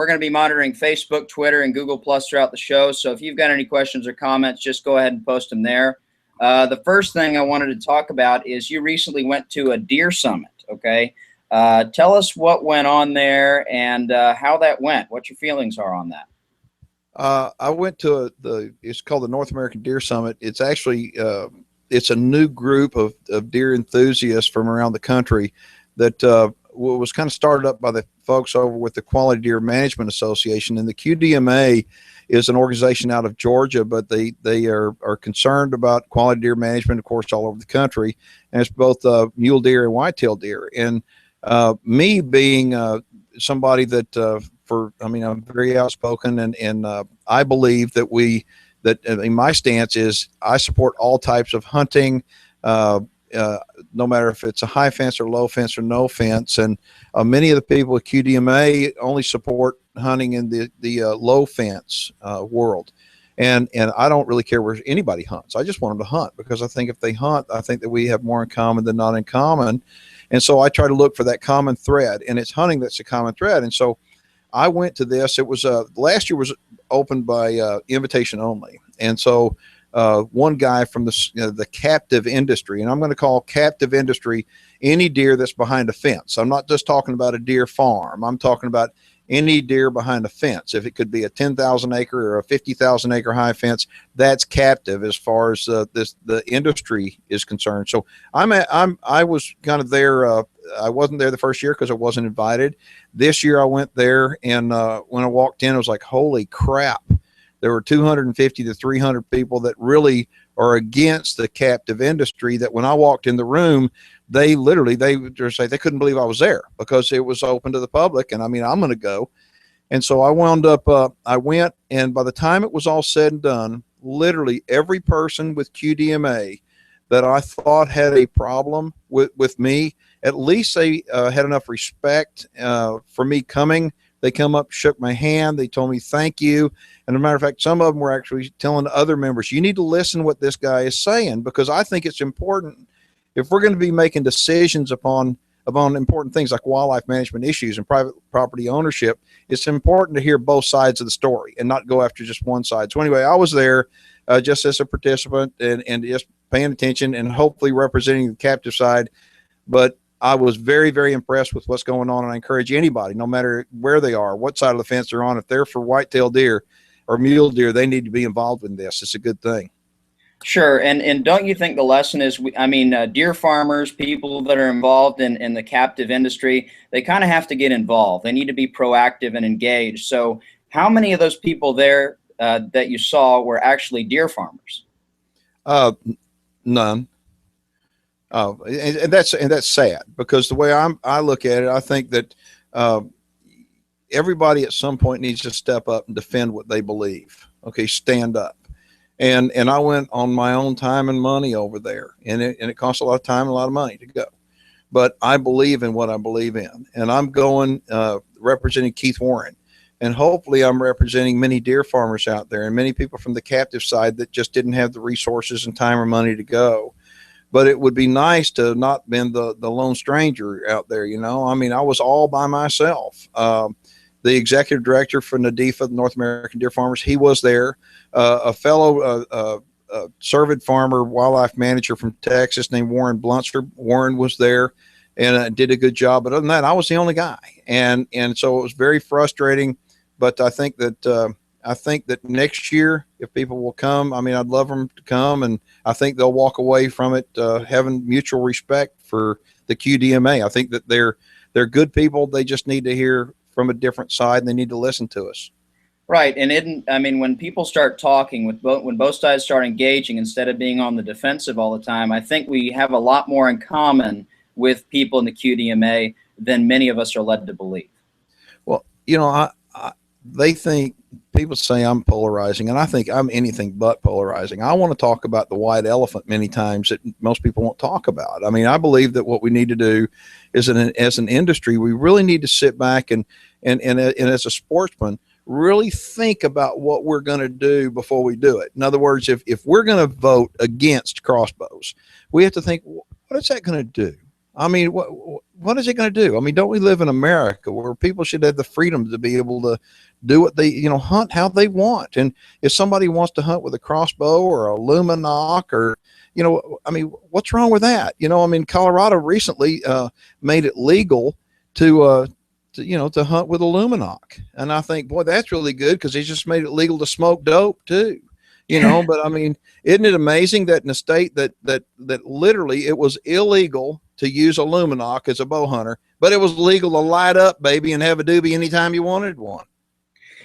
We're going to be monitoring Facebook, Twitter, and Google Plus throughout the show. So if you've got any questions or comments, just go ahead and post them there. The first thing I wanted to talk about is you recently went to a deer summit, okay? Tell us what went on there and how that went, what your feelings are on that. I went to it's called the North American Deer Summit. It's actually, it's a new group of deer enthusiasts from around the country that was kind of started up by the folks over with the Quality Deer Management Association. And the QDMA is an organization out of Georgia, but they are concerned about quality deer management, of course, all over the country. And it's both mule deer and whitetail deer. And me being somebody that I'm very outspoken, and I believe that my stance is I support all types of hunting, no matter if it's a high fence or low fence or no fence. And many of the people at QDMA only support hunting in the low fence world. And I don't really care where anybody hunts. I just want them to hunt, because I think if they hunt, I think that we have more in common than not in common. And so I try to look for that common thread, and it's hunting that's a common thread. And so I went to this. It was last year was opened by invitation only. And so one guy from the captive industry, and I'm going to call captive industry any deer that's behind a fence. I'm not just talking about a deer farm. I'm talking about any deer behind a fence. If it could be a 10,000 acre or a 50,000 acre high fence, that's captive as far as the industry is concerned. So I was kind of there. I wasn't there the first year because I wasn't invited. This year I went there, and when I walked in, it was like, holy crap. There were 250 to 300 people that really are against the captive industry, that when I walked in the room, they would just say they couldn't believe I was there, because it was open to the public. And I mean, I'm going to go. And so I wound up, I went, and by the time it was all said and done, literally every person with QDMA that I thought had a problem with me, at least they had enough respect for me coming. They come up, shook my hand. They told me, thank you. And as a matter of fact, some of them were actually telling other members, you need to listen to what this guy is saying, because I think it's important. If we're going to be making decisions upon important things like wildlife management issues and private property ownership, it's important to hear both sides of the story and not go after just one side. So anyway, I was there just as a participant and just paying attention and hopefully representing the captive side. But I was very, very impressed with what's going on. And I encourage anybody, no matter where they are, what side of the fence they're on, if they're for whitetail deer or mule deer, they need to be involved in this. It's a good thing. Sure. And don't you think the lesson is, deer farmers, people that are involved in the captive industry, they kind of have to get involved. They need to be proactive and engaged. So how many of those people there that you saw were actually deer farmers? None. Oh, and that's sad, because the way I look at it, I think that everybody at some point needs to step up and defend what they believe. Okay, stand up. And I went on my own time and money over there, and it costs a lot of time and a lot of money to go. But I believe in what I believe in, and I'm going representing Keith Warren, and hopefully I'm representing many deer farmers out there and many people from the captive side that just didn't have the resources and time or money to go. But it would be nice to not been the lone stranger out there, you know. I mean, I was all by myself. The executive director for NADEFA, the North American Deer Farmers, he was there. A fellow cervid farmer, wildlife manager from Texas named Warren Blunster. Warren was there and did a good job. But other than that, I was the only guy. And so it was very frustrating. But I think that next year, if people will come, I mean, I'd love them to come, and I think they'll walk away from it having mutual respect for the QDMA. I think that they're good people. They just need to hear from a different side, and they need to listen to us. Right. And when people start talking, when both sides start engaging instead of being on the defensive all the time, I think we have a lot more in common with people in the QDMA than many of us are led to believe. Well, you know, they think, people say I'm polarizing, and I think I'm anything but polarizing. I want to talk about the white elephant many times that most people won't talk about. I mean, I believe that what we need to do is, as an industry, we really need to sit back and as a sportsman, really think about what we're going to do before we do it. In other words, if we're going to vote against crossbows, we have to think, what is that going to do? I mean, what is it going to do? I mean, don't we live in America where people should have the freedom to be able to do what they, hunt how they want? And if somebody wants to hunt with a crossbow or a luminoc or, I mean, what's wrong with that? I mean, Colorado recently made it legal to hunt with a luminoc. And I think, boy, that's really good because they just made it legal to smoke dope too. But I mean, isn't it amazing that in a state that literally it was illegal to use a luminoc as a bow hunter, but it was legal to light up, baby, and have a doobie anytime you wanted one.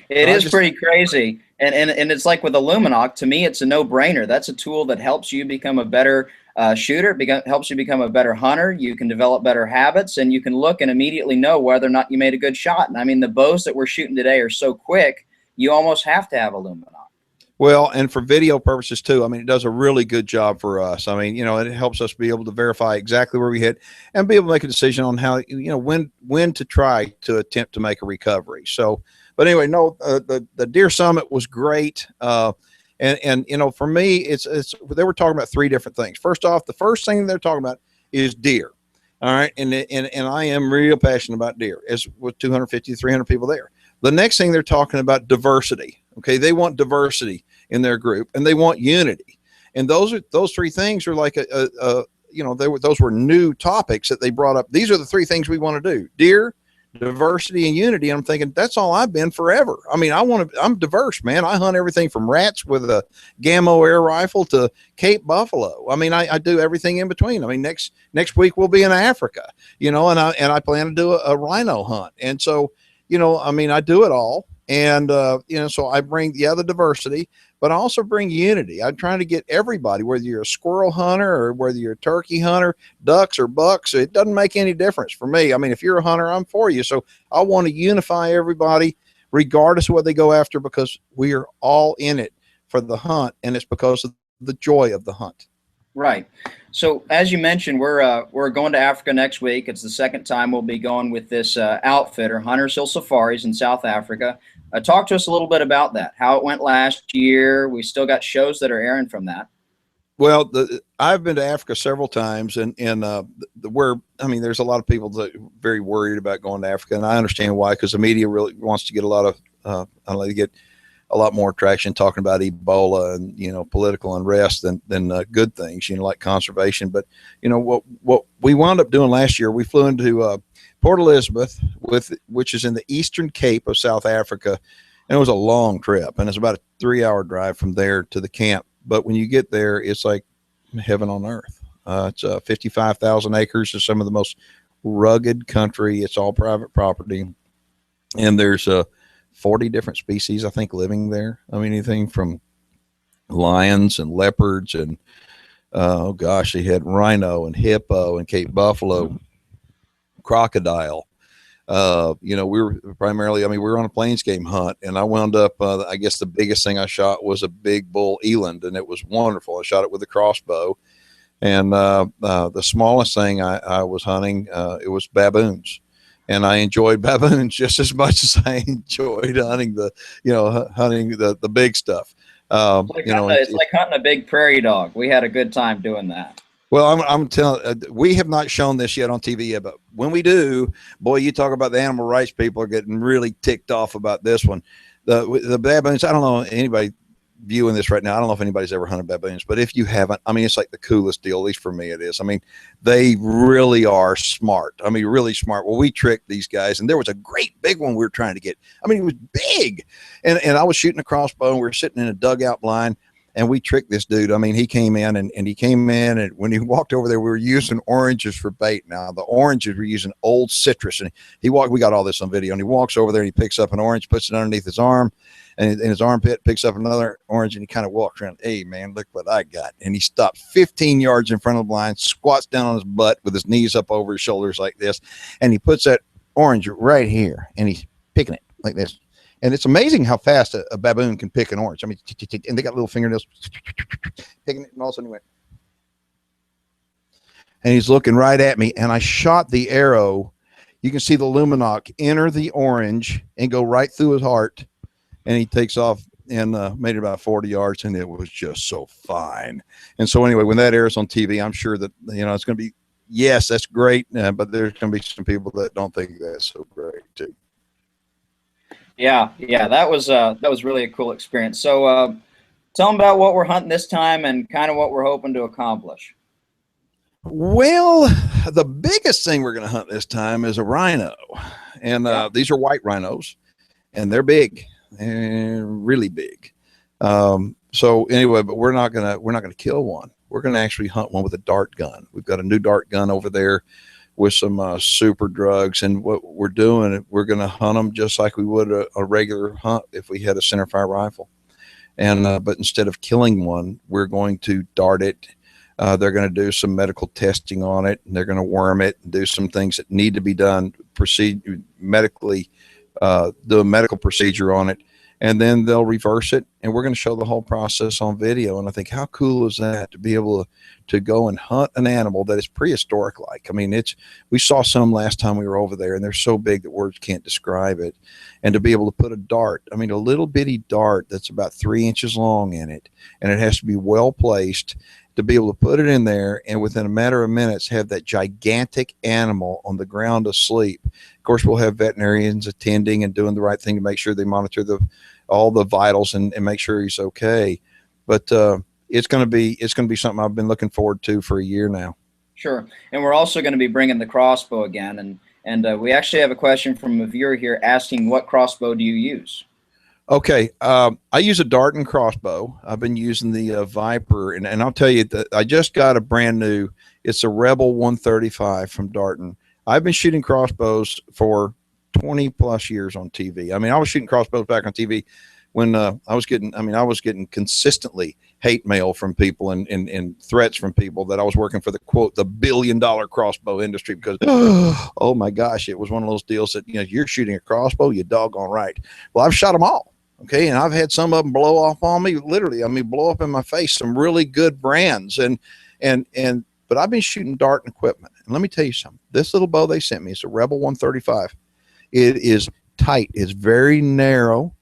It is pretty crazy. And it's like with a luminoc, to me, it's a no-brainer. That's a tool that helps you become a better shooter, helps you become a better hunter. You can develop better habits, and you can look and immediately know whether or not you made a good shot. And I mean, the bows that we're shooting today are so quick, you almost have to have a luminoc. Well, and for video purposes too. I mean, it does a really good job for us. I mean, it helps us be able to verify exactly where we hit and be able to make a decision on how, when to try to attempt to make a recovery. So, but anyway, no, the deer summit was great. And for me, it's they were talking about three different things. First off, the first thing they're talking about is deer. All right. And I am real passionate about deer, as with 250, 300 people there. The next thing they're talking about diversity. Okay. They want diversity in their group and they want unity. And those three things are like those were new topics that they brought up. These are the three things we want to do: deer, diversity, and unity. And I'm thinking that's all I've been forever. I mean, I'm diverse, man. I hunt everything from rats with a Gammo air rifle to Cape buffalo. I mean, I do everything in between. I mean, next week we'll be in Africa, and I plan to do a rhino hunt. And so, I mean, I do it all. And, so I bring the diversity, but I also bring unity. I'm trying to get everybody, whether you're a squirrel hunter or whether you're a turkey hunter, ducks or bucks, it doesn't make any difference for me. I mean, if you're a hunter, I'm for you. So I want to unify everybody regardless of what they go after, because we are all in it for the hunt. And it's because of the joy of the hunt. Right. So as you mentioned, we're going to Africa next week. It's the second time we'll be going with this outfitter, Hunters Hill Safaris in South Africa. Talk to us a little bit about that, how it went last year. We still got shows that are airing from that. Well, I've been to Africa several times, and there's a lot of people that are very worried about going to Africa, and I understand why, because the media really wants to get a lot of, they get a lot more traction talking about Ebola and, political unrest than good things, like conservation. But, what we wound up doing last year, we flew into Port Elizabeth, which is in the Eastern Cape of South Africa. And it was a long trip, and it's about a 3-hour drive from there to the camp. But when you get there, it's like heaven on earth. It's 55,000 acres of some of the most rugged country. It's all private property. And there's 40 different species, I think, living there. I mean, anything from lions and leopards and, they had rhino and hippo and Cape buffalo, crocodile. We were primarily, we were on a plains game hunt, and I wound up, I guess the biggest thing I shot was a big bull eland, and it was wonderful. I shot it with a crossbow. And the smallest thing I was hunting, it was baboons. And I enjoyed baboons just as much as I enjoyed hunting the big stuff. It's like hunting a big prairie dog. We had a good time doing that. Well, I'm telling, we have not shown this yet on TV yet, but when we do, boy, you talk about the animal rights people are getting really ticked off about this one. The baboons, I don't know anybody viewing this right now. I don't know if anybody's ever hunted baboons, but if you haven't, it's like the coolest deal, at least for me it is. They really are smart. Really smart. Well, we tricked these guys, and there was a great big one we were trying to get. It was big. And I was shooting a crossbow, and we were sitting in a dugout blind, and we tricked this dude. He came in and when he walked over there, we were using oranges for bait. Now the oranges were using old citrus, and we got all this on video, and he walks over there and he picks up an orange, puts it underneath his arm, and in his armpit picks up another orange, and he kind of walks around. Hey man, look what I got. And he stopped 15 yards in front of the blind, squats down on his butt with his knees up over his shoulders like this. And he puts that orange right here, and he's picking it like this. And it's amazing how fast a baboon can pick an orange. And they got little fingernails, picking it, and all of a sudden he went. And he's looking right at me, and I shot the arrow. You can see the luminoc enter the orange and go right through his heart. And he takes off and made it about 40 yards, and it was just so fine. And so anyway, when that airs on TV, I'm sure that, it's going to be yes, that's great, but there's going to be some people that don't think that's so great too. Yeah, yeah, that was really a cool experience. So, tell them about what we're hunting this time and kind of what we're hoping to accomplish. Well, the biggest thing we're going to hunt this time is a rhino, and Yeah. these are white rhinos, and they're big and really big. So anyway, but we're not gonna kill one. We're gonna actually hunt one with a dart gun. We've got a new dart gun over there with some super drugs, and what we're doing, we're gonna hunt them just like we would a regular hunt if we had a centerfire rifle. And but instead of killing one, we're going to dart it. They're going to do some medical testing on it, and they're going to worm it and do some things that need to be done, proceed medically, do a medical procedure on it, and then they'll reverse it, and we're going to show the whole process on video. And I think, how cool is that to be able to go and hunt an animal that is prehistoric like? I mean, we saw some last time we were over there, and they're so big that words can't describe it. And to be able to put a dart, I mean, a little bitty dart that's about 3 inches long in it, and it has to be well placed, to be able to put it in there and within a matter of minutes have that gigantic animal on the ground asleep. Of course, we'll have veterinarians attending and doing the right thing to make sure they monitor all the vitals and make sure he's okay. But it's going to be something I've been looking forward to for a year now. Sure. And we're also going to be bringing the crossbow again. And we actually have a question from a viewer here asking, what crossbow do you use? Okay. I use a dart and crossbow. I've been using the Viper, and I'll tell you that I just got a brand new, it's a Rebel 135 from Darton. I've been shooting crossbows for 20 plus years on TV. I mean, I was shooting crossbows back on TV when I was getting consistently hate mail from people and threats from people that I was working for the quote, the $1 billion crossbow industry, because, oh my gosh, it was one of those deals that, you're shooting a crossbow, you doggone right. Well, I've shot them all. Okay. And I've had some of them blow off on me, literally. I mean, blow up in my face, some really good brands. But I've been shooting dart and equipment. And let me tell you something, this little bow they sent me, it's a Rebel 135. It is tight. It's very narrow.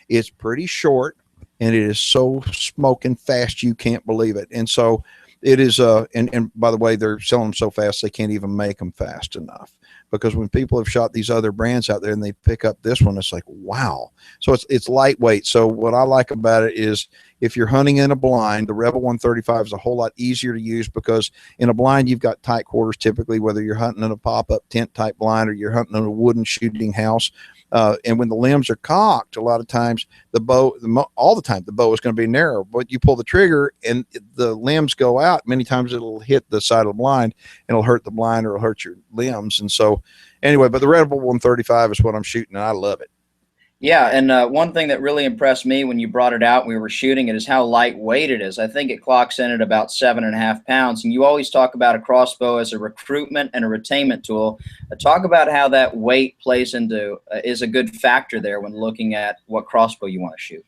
It's pretty short, and it is so smoking fast. You can't believe it. And so it is, and by the way, they're selling them so fast, they can't even make them fast enough. Because when people have shot these other brands out there and they pick up this one, it's like, wow. So it's lightweight. So what I like about it is if you're hunting in a blind, the Rebel 135 is a whole lot easier to use, because in a blind, you've got tight quarters typically, whether you're hunting in a pop-up tent type blind or you're hunting in a wooden shooting house. And when the limbs are cocked, a lot of times all the time the bow is going to be narrow, but you pull the trigger and the limbs go out. Many times it'll hit the side of the blind and it'll hurt the blind or it'll hurt your limbs. And so anyway, but the Rebel 135 is what I'm shooting, and I love it. Yeah, and one thing that really impressed me when you brought it out and we were shooting it is how lightweight it is. I think it clocks in at about 7.5 pounds. And you always talk about a crossbow as a recruitment and a retainment tool. Talk about how that weight plays into is a good factor there when looking at what crossbow you want to shoot.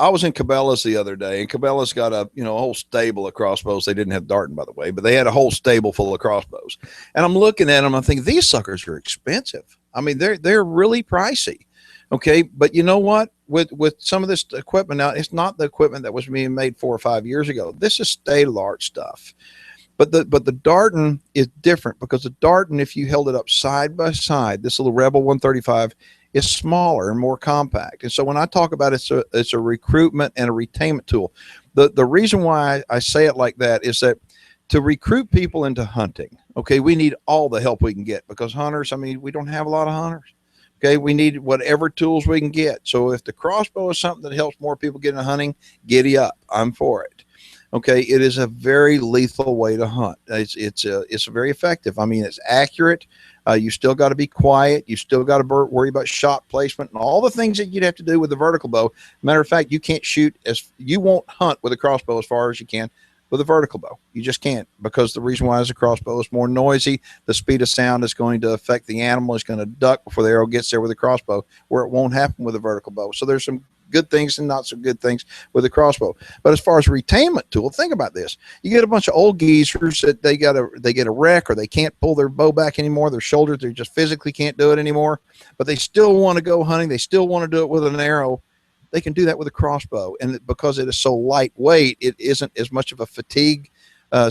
I was in Cabela's the other day, and Cabela's got a whole stable of crossbows. They didn't have Darton, by the way, but they had a whole stable full of crossbows. And I'm looking at them, I'm thinking, these suckers are expensive. I mean, they're really pricey. Okay, but you know what? With some of this equipment now, it's not the equipment that was being made 4 or 5 years ago. This is state-of-the-art stuff. But the Darton is different, because the Darton, if you held it up side by side, this little Rebel 135 is smaller and more compact. And so when I talk about it's a recruitment and a retainment tool. The reason why I say it like that is that to recruit people into hunting, okay, we need all the help we can get, because hunters, I mean, we don't have a lot of hunters. Okay, we need whatever tools we can get. So if the crossbow is something that helps more people get into hunting, giddy up. I'm for it. Okay, it is a very lethal way to hunt. It's very effective. I mean, it's accurate. You still got to be quiet. You still got to worry about shot placement and all the things that you'd have to do with the vertical bow. Matter of fact, you won't hunt with a crossbow as far as you can with a vertical bow. You just can't, because the reason why is the crossbow is more noisy. The speed of sound is going to affect the animal. It's going to duck before the arrow gets there with a crossbow, where it won't happen with a vertical bow. So there's some good things and not so good things with a crossbow. But as far as a retainment tool, think about this. You get a bunch of old geezers that they get a wreck, or they can't pull their bow back anymore. Their shoulders, they just physically can't do it anymore, but they still want to go hunting. They still want to do it with an arrow. They can do that with a crossbow. And because it is so lightweight, it isn't as much of a fatigue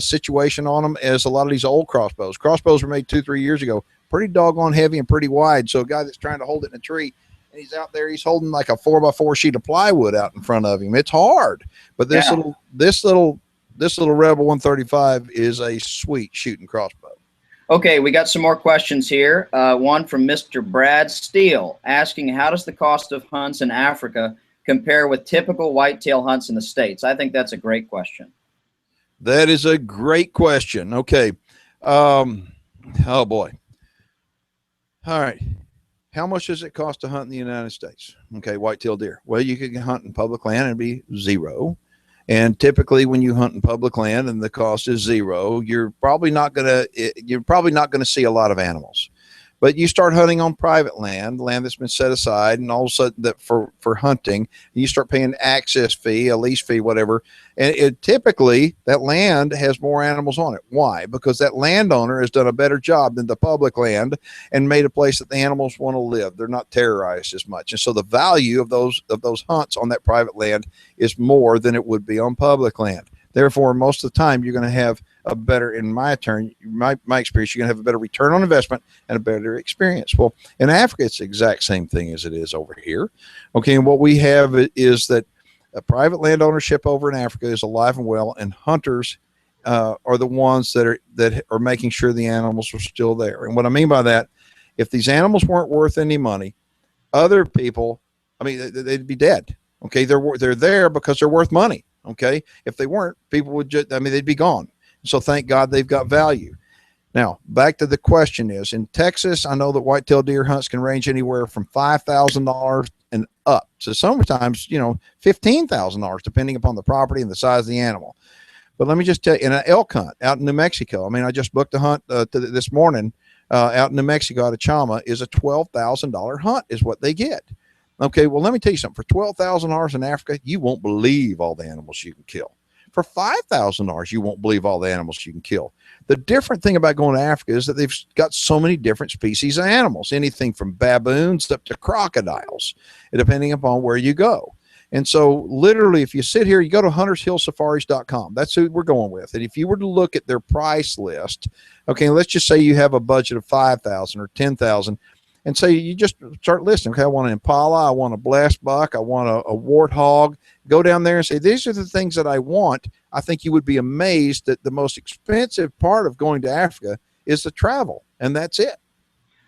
situation on them as a lot of these old crossbows. Crossbows were made 2-3 years ago, pretty doggone heavy and pretty wide. So a guy that's trying to hold it in a tree, and he's out there, he's holding like a 4x4 sheet of plywood out in front of him. It's hard, but this little Rebel 135 is a sweet shooting crossbow. Okay, we got some more questions here. One from Mr. Brad Steele asking, how does the cost of hunts in Africa compare with typical whitetail hunts in the States? I think that's a great question. That is a great question. Okay. Oh boy. All right. How much does it cost to hunt in the United States? Okay. Whitetail deer. Well, you can hunt in public land and it'd be zero. And typically when you hunt in public land and the cost is zero, you're probably not going to see a lot of animals. But you start hunting on private land that's been set aside, and all of a sudden that for hunting, you start paying access fee, a lease fee, whatever. And typically that land has more animals on it. Why? Because that landowner has done a better job than the public land and made a place that the animals want to live. They're not terrorized as much. And so the value of those hunts on that private land is more than it would be on public land. Therefore, most of the time, you're going to have a better, in my experience, you're going to have a better return on investment and a better experience. Well, in Africa, it's the exact same thing as it is over here. Okay, and what we have is that a private land ownership over in Africa is alive and well, and hunters are the ones that are making sure the animals are still there. And what I mean by that, if these animals weren't worth any money, other people, they'd be dead. Okay, they're there because they're worth money. Okay, if they weren't, people would they'd be gone. So thank God they've got value. Now, back to the question is, in Texas, I know that whitetail deer hunts can range anywhere from $5,000 and up to sometimes, $15,000, depending upon the property and the size of the animal. But let me just tell you, in an elk hunt out in New Mexico, I just booked a hunt this morning out in New Mexico out of Chama, is a $12,000 hunt is what they get. Okay, well, let me tell you something. For $12,000 in Africa, you won't believe all the animals you can kill. For $5,000, you won't believe all the animals you can kill. The different thing about going to Africa is that they've got so many different species of animals, anything from baboons up to crocodiles, depending upon where you go. And so literally, if you sit here, you go to huntershillsafaris.com. That's who we're going with. And if you were to look at their price list, okay, let's just say you have a budget of $5,000 or $10,000. And so you just start listening. Okay, I want an impala, I want a blessed buck, I want a warthog. Go down there and say, these are the things that I want. I think you would be amazed that the most expensive part of going to Africa is the travel, and that's it.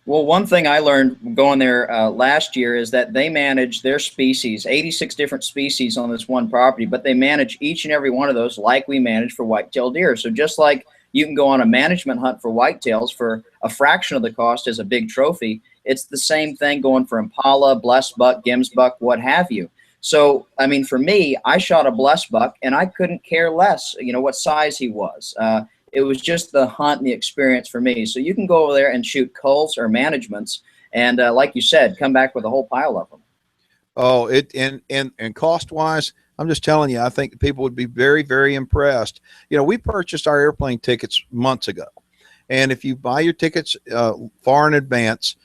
Well, one thing I learned going there last year is that they manage their species, 86 different species on this one property, but they manage each and every one of those like we manage for whitetail deer. So just like you can go on a management hunt for whitetails for a fraction of the cost as a big trophy, it's the same thing going for impala, blessed buck, Gims buck, what have you. So, for me, I shot a blessed buck, and I couldn't care less, what size he was. It was just the hunt and the experience for me. So you can go over there and shoot culls or managements, and like you said, come back with a whole pile of them. Oh, and cost-wise, I'm just telling you, I think people would be very, very impressed. We purchased our airplane tickets months ago, and if you buy your tickets far in advance,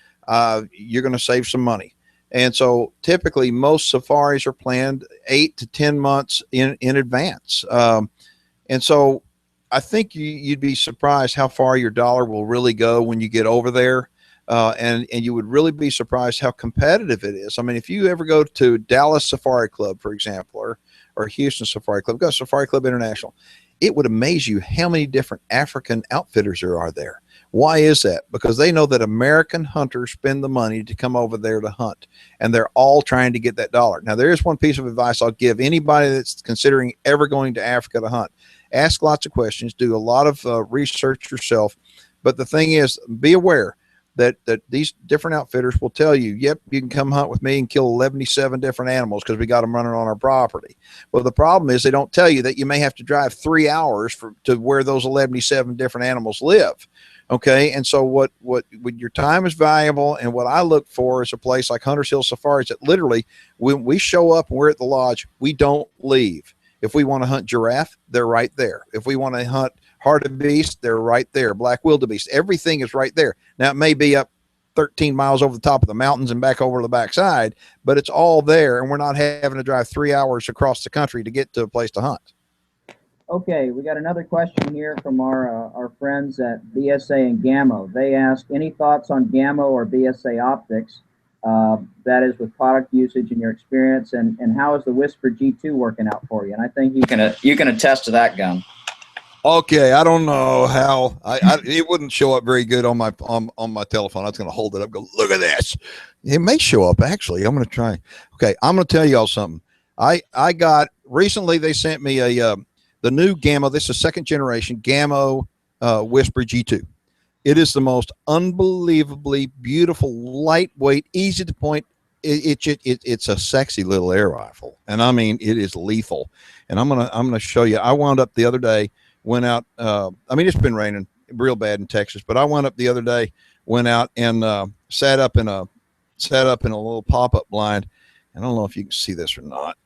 you're going to save some money. And so typically most safaris are planned 8 to 10 months in advance. And so I think you'd be surprised how far your dollar will really go when you get over there. And you would really be surprised how competitive it is. If you ever go to Dallas Safari Club, for example, or Houston Safari Club, go to Safari Club International, it would amaze you how many different African outfitters there are there. Why is that? Because they know that American hunters spend the money to come over there to hunt, and they're all trying to get that dollar. Now, there is one piece of advice I'll give anybody that's considering ever going to Africa to hunt. Ask lots of questions, do a lot of research yourself. But the thing is, be aware that these different outfitters will tell you, yep, you can come hunt with me and kill 77 different animals because we got them running on our property. Well, the problem is they don't tell you that you may have to drive 3 hours to where those 77 different animals live. Okay, and so what your time is valuable, and what I look for is a place like Hunters Hill Safaris that literally, when we show up and we're at the lodge, we don't leave. If we want to hunt giraffe, they're right there. If we want to hunt hartebeest, they're right there. Black wildebeest, everything is right there. Now, it may be up 13 miles over the top of the mountains and back over the backside, but it's all there, and we're not having to drive 3 hours across the country to get to a place to hunt. Okay, we got another question here from our friends at BSA and Gammo. They ask, any thoughts on Gammo or BSA optics? That is with product usage and your experience, and how is the Whisper G2 working out for you? And I think you can attest to that gun. Okay, I don't know how it wouldn't show up very good on my telephone. I was going to hold it up, go look at this. It may show up actually. I'm going to try. Okay, I'm going to tell y'all something. I got recently. They sent me the new Gammo. This is second generation Gammo Whisper G2. It is the most unbelievably beautiful, lightweight, easy to point. It's a sexy little air rifle, and I mean it is lethal. And I'm gonna show you. I wound up the other day. Went out. I mean, it's been raining real bad in Texas, but I went up the other day. Went out and sat up in a little pop-up blind. I don't know if you can see this or not,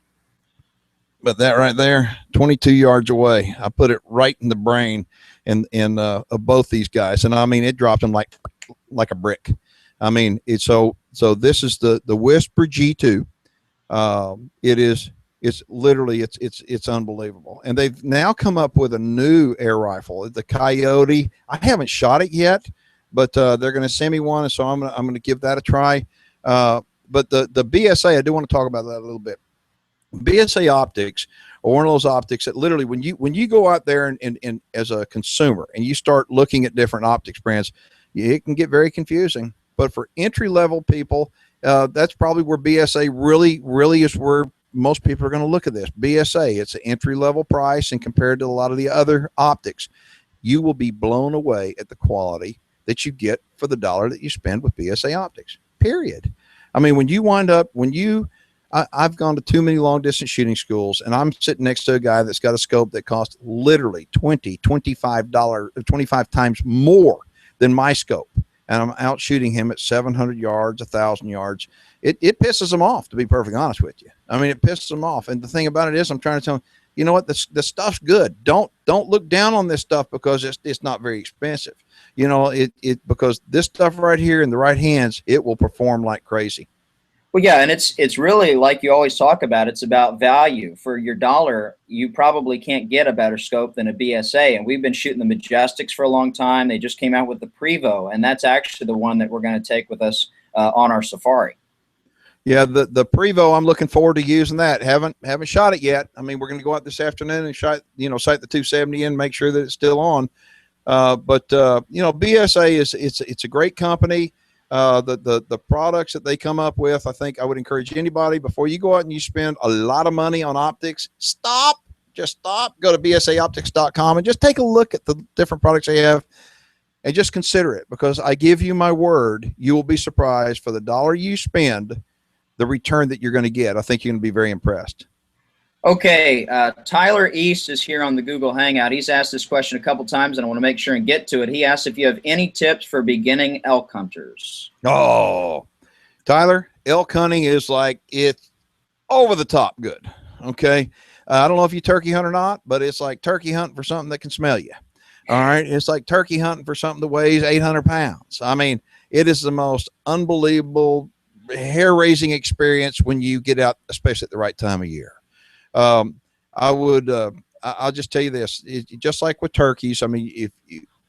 but that right there, 22 yards away, I put it right in the brain of both these guys, and I mean, it dropped them like a brick. I mean, it's so this is the Whisper G2. It is. It's literally it's unbelievable, and they've now come up with a new air rifle, the Coyote. I haven't shot it yet, but they're going to send me one, and so I'm going to give that a try. But the BSA, I do want to talk about that a little bit. BSA optics are one of those optics that literally when you go out there and as a consumer and you start looking at different optics brands, it can get very confusing. But for entry level people, that's probably where BSA really is where most people are going to look at this. BSA, it's an entry level price, and compared to a lot of the other optics, you will be blown away at the quality that you get for the dollar that you spend with BSA optics, period. I mean, I've gone to too many long distance shooting schools, and I'm sitting next to a guy that's got a scope that costs literally $25 times more than my scope. And I'm out shooting him at 700 yards, 1,000 yards. It pisses them off, to be perfectly honest with you. I mean, it pisses them off. And the thing about it is, I'm trying to tell them, you know what, the stuff's good. Don't look down on this stuff because it's not very expensive. You know, because this stuff right here in the right hands, it will perform like crazy. Well, yeah, and it's really like you always talk about. It's about value. For your dollar, you probably can't get a better scope than a BSA. And we've been shooting the Majestics for a long time. They just came out with the Prevo, and that's actually the one that we're going to take with us on our safari. Yeah, the Prevo, I'm looking forward to using that. Haven't shot it yet. I mean, we're going to go out this afternoon and sight the 270 in, make sure that it's still on. But BSA it's a great company. The products that they come up with, I think I would encourage anybody, before you go out and you spend a lot of money on optics, just stop, go to bsaoptics.com and just take a look at the different products they have and just consider it, because I give you my word, you will be surprised for the dollar you spend, the return that you're going to get. I think you're going to be very impressed. Okay, Tyler East is here on the Google Hangout. He's asked this question a couple times, and I want to make sure and get to it. He asks if you have any tips for beginning elk hunters. Oh, Tyler, elk hunting is like, it's over the top good. Okay, I don't know if you turkey hunt or not, but it's like turkey hunting for something that can smell you. All right, it's like turkey hunting for something that weighs 800 pounds. I mean, it is the most unbelievable, hair-raising experience when you get out, especially at the right time of year. I'll just tell you this, just like with turkeys. I mean,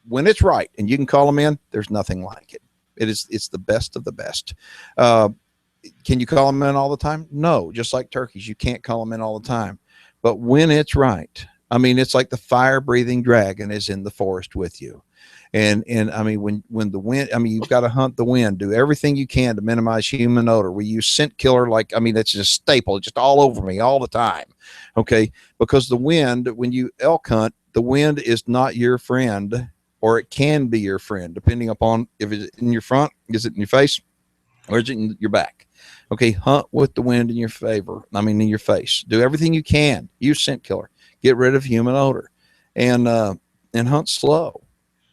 when it's right and you can call them in, there's nothing like it. It's the best of the best. Can you call them in all the time? No, just like turkeys, you can't call them in all the time, but when it's right, I mean, it's like the fire breathing dragon is in the forest with you. And I mean, when the wind, I mean, you've got to hunt the wind, do everything you can to minimize human odor. We use scent killer. Like, I mean, that's just a staple, just all over me all the time. Okay. Because the wind, when you elk hunt, the wind is not your friend, or it can be your friend, depending upon if it's in your front, is it in your face, or is it in your back? Okay. Hunt with the wind in your favor. I mean, in your face, do everything you can, use scent killer, get rid of human odor, and hunt slow.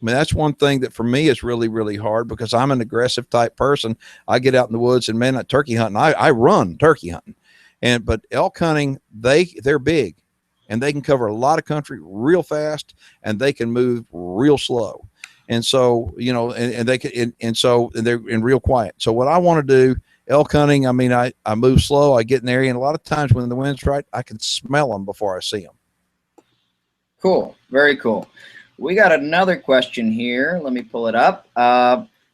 I mean, that's one thing that for me is really, really hard, because I'm an aggressive type person. I get out in the woods, and man, not turkey hunting, I run turkey hunting, but elk hunting, they're big, and they can cover a lot of country real fast, and they can move real slow. And so, and they can, and they're real quiet. So what I want to do, elk hunting, I mean, I move slow, I get in the area, and a lot of times when the wind's right, I can smell them before I see them. Cool. Very cool. We got another question here. Let me pull it up.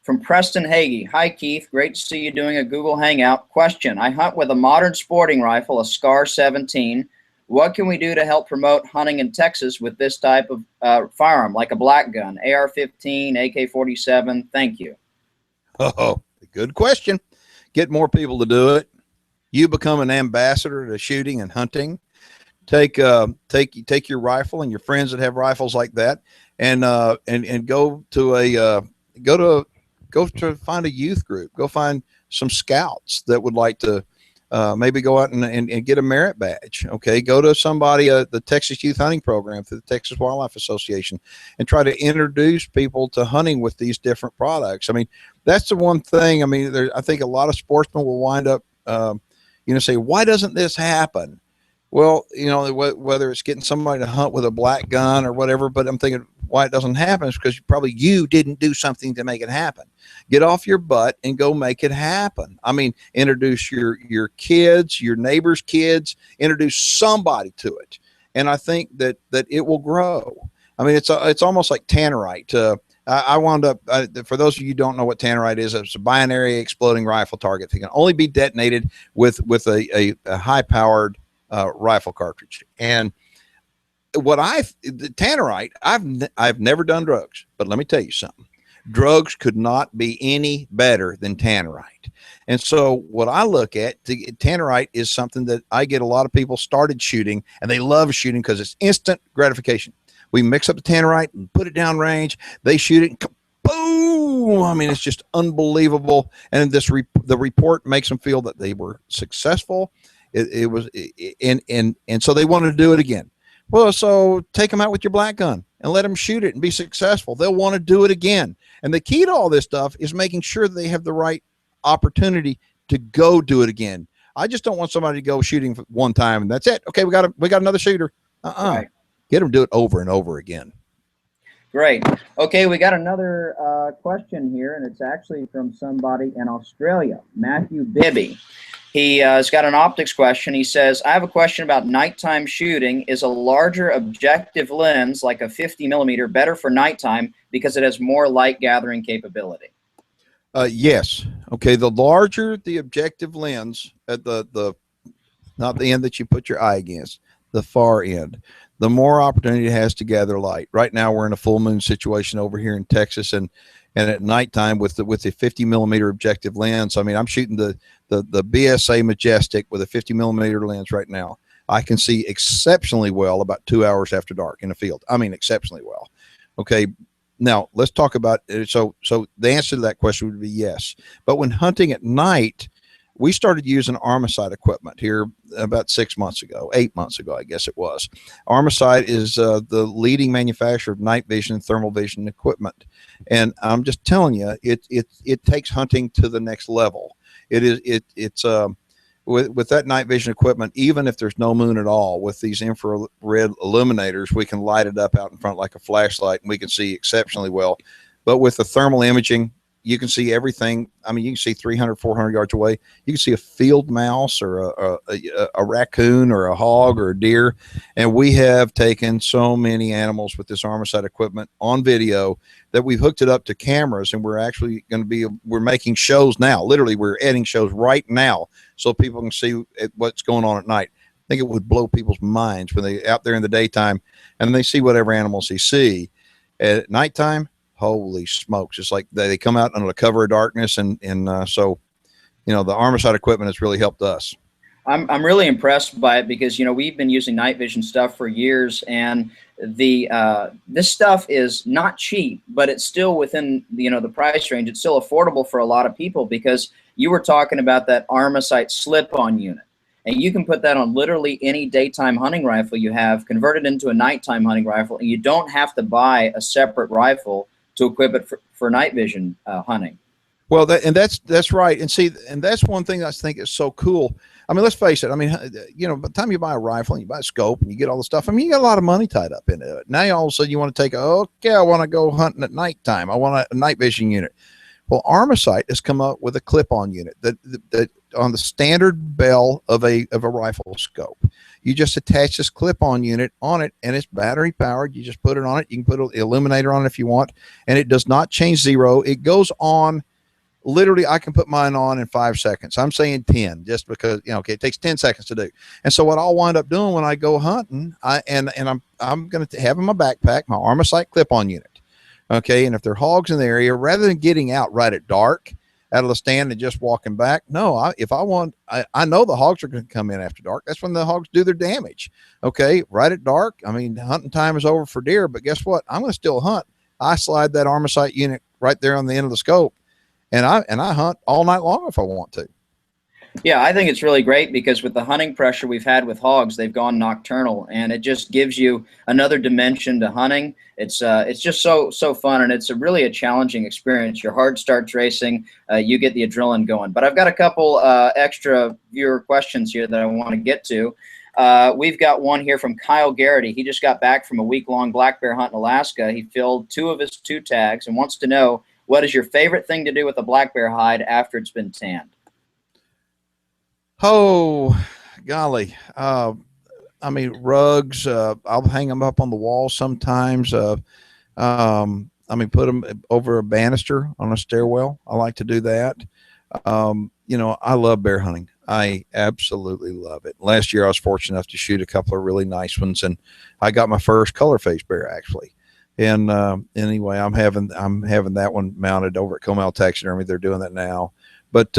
From Preston Hagee. Hi, Keith. Great to see you doing a Google Hangout. Question. I hunt with a modern sporting rifle, a SCAR 17. What can we do to help promote hunting in Texas with this type of firearm, like a black gun, AR-15, AK-47? Thank you. Oh, good question. Get more people to do it. You become an ambassador to shooting and hunting. Take your rifle and your friends that have rifles like that, and go to find a youth group. Go find some scouts that would like to maybe go out and get a merit badge. Okay, go to somebody the Texas Youth Hunting Program through the Texas Wildlife Association, and try to introduce people to hunting with these different products. I mean, that's the one thing. I mean, I think a lot of sportsmen will wind up, say, why doesn't this happen? Well, whether it's getting somebody to hunt with a black gun or whatever, but I'm thinking why it doesn't happen is because you didn't do something to make it happen. Get off your butt and go make it happen. I mean, introduce your kids, your neighbors' kids, introduce somebody to it. And I think that it will grow. I mean, it's almost like tannerite. I wound up, for those of you who don't know what tannerite is, it's a binary exploding rifle target. It can only be detonated with a high-powered rifle cartridge. And the tannerite, I've never done drugs, but let me tell you something. Drugs could not be any better than tannerite. And so what I look at, tannerite is something that I get a lot of people started shooting, and they love shooting because it's instant gratification. We mix up the tannerite and put it down range. They shoot it, and boom! I mean, it's just unbelievable. And the report makes them feel that they were successful. And so they want to do it again. Well, so take them out with your black gun and let them shoot it and be successful. They'll want to do it again. And the key to all this stuff is making sure they have the right opportunity to go do it again. I just don't want somebody to go shooting for one time and that's it. Okay, we got another shooter. Right. Get them to do it over and over again. Great. Okay, we got another question here, and it's actually from somebody in Australia, Matthew Bibby. He has got an optics question. He says, I have a question about nighttime shooting. Is a larger objective lens, like a 50 millimeter, better for nighttime because it has more light gathering capability? Yes. Okay, the larger the objective lens at not the end that you put your eye against, the far end, the more opportunity it has to gather light. Right now we're in a full moon situation over here in Texas, and at nighttime with the 50 millimeter objective lens, I mean, I'm shooting the BSA Majestic with a 50 millimeter lens right now. I can see exceptionally well about 2 hours after dark in a field. I mean, exceptionally well. Okay. Now let's talk about it. So the answer to that question would be yes. But when hunting at night, we started using Armacite equipment here about 8 months ago, I guess it was. Armacite is the leading manufacturer of night vision and thermal vision equipment. And I'm just telling you, it takes hunting to the next level. It's with that night vision equipment, even if there's no moon at all, with these infrared illuminators, we can light it up out in front like a flashlight, and we can see exceptionally well. But with the thermal imaging, you can see everything. I mean, you can see 300, 400 yards away. You can see a field mouse or a raccoon or a hog or a deer. And we have taken so many animals with this Armacite equipment on video that we've hooked it up to cameras, and we're actually going to we're making shows now. Literally, we're editing shows right now so people can see what's going on at night. I think it would blow people's minds when they're out there in the daytime and they see whatever animals they see. At nighttime, holy smokes, it's like they come out under the cover of darkness, and so the Armacite equipment has really helped us. I'm really impressed by it because we've been using night vision stuff for years, and this stuff is not cheap, but it's still within the price range. It's still affordable for a lot of people because you were talking about that Armacite slip-on unit, and you can put that on literally any daytime hunting rifle you have, convert it into a nighttime hunting rifle, and you don't have to buy a separate rifle to equip it for night vision hunting. Well, that's right. And see, and that's one thing I think is so cool. I mean, let's face it. I mean, by the time you buy a rifle and you buy a scope and you get all the stuff, I mean, you got a lot of money tied up in it. Now all of a sudden you want to I want to go hunting at nighttime. I want a night vision unit. Well, Armacite has come up with a clip-on unit that on the standard bell of a rifle scope. You just attach this clip-on unit on it, and it's battery powered. You just put it on it. You can put an illuminator on it if you want, and it does not change zero. It goes on. Literally, I can put mine on in 5 seconds. I'm saying 10, just because, okay, it takes 10 seconds to do. And so what I'll wind up doing when I go hunting, I'm going to have in my backpack my Armasight clip-on unit. Okay, and if there are hogs in the area, rather than getting out right at dark out of the stand and just walking back, no, I know the hogs are going to come in after dark. That's when the hogs do their damage. Okay, right at dark, I mean, hunting time is over for deer, but guess what? I'm going to still hunt. I slide that Armasight unit right there on the end of the scope, and I hunt all night long if I want to. Yeah, I think it's really great because with the hunting pressure we've had with hogs, they've gone nocturnal, and it just gives you another dimension to hunting. It's just so fun, and it's really a challenging experience. Your heart starts racing, you get the adrenaline going. But I've got a couple extra viewer questions here that I want to get to. We've got one here from Kyle Garrity. He just got back from a week-long black bear hunt in Alaska. He filled 2 of his 2 tags and wants to know, what is your favorite thing to do with a black bear hide after it's been tanned? Oh, golly. I mean, rugs, I'll hang them up on the wall sometimes. I mean, put them over a banister on a stairwell. I like to do that. I love bear hunting. I absolutely love it. Last year I was fortunate enough to shoot a couple of really nice ones, and I got my first color face bear actually. And anyway, I'm having that one mounted over at Comel Taxidermy. They're doing that now, but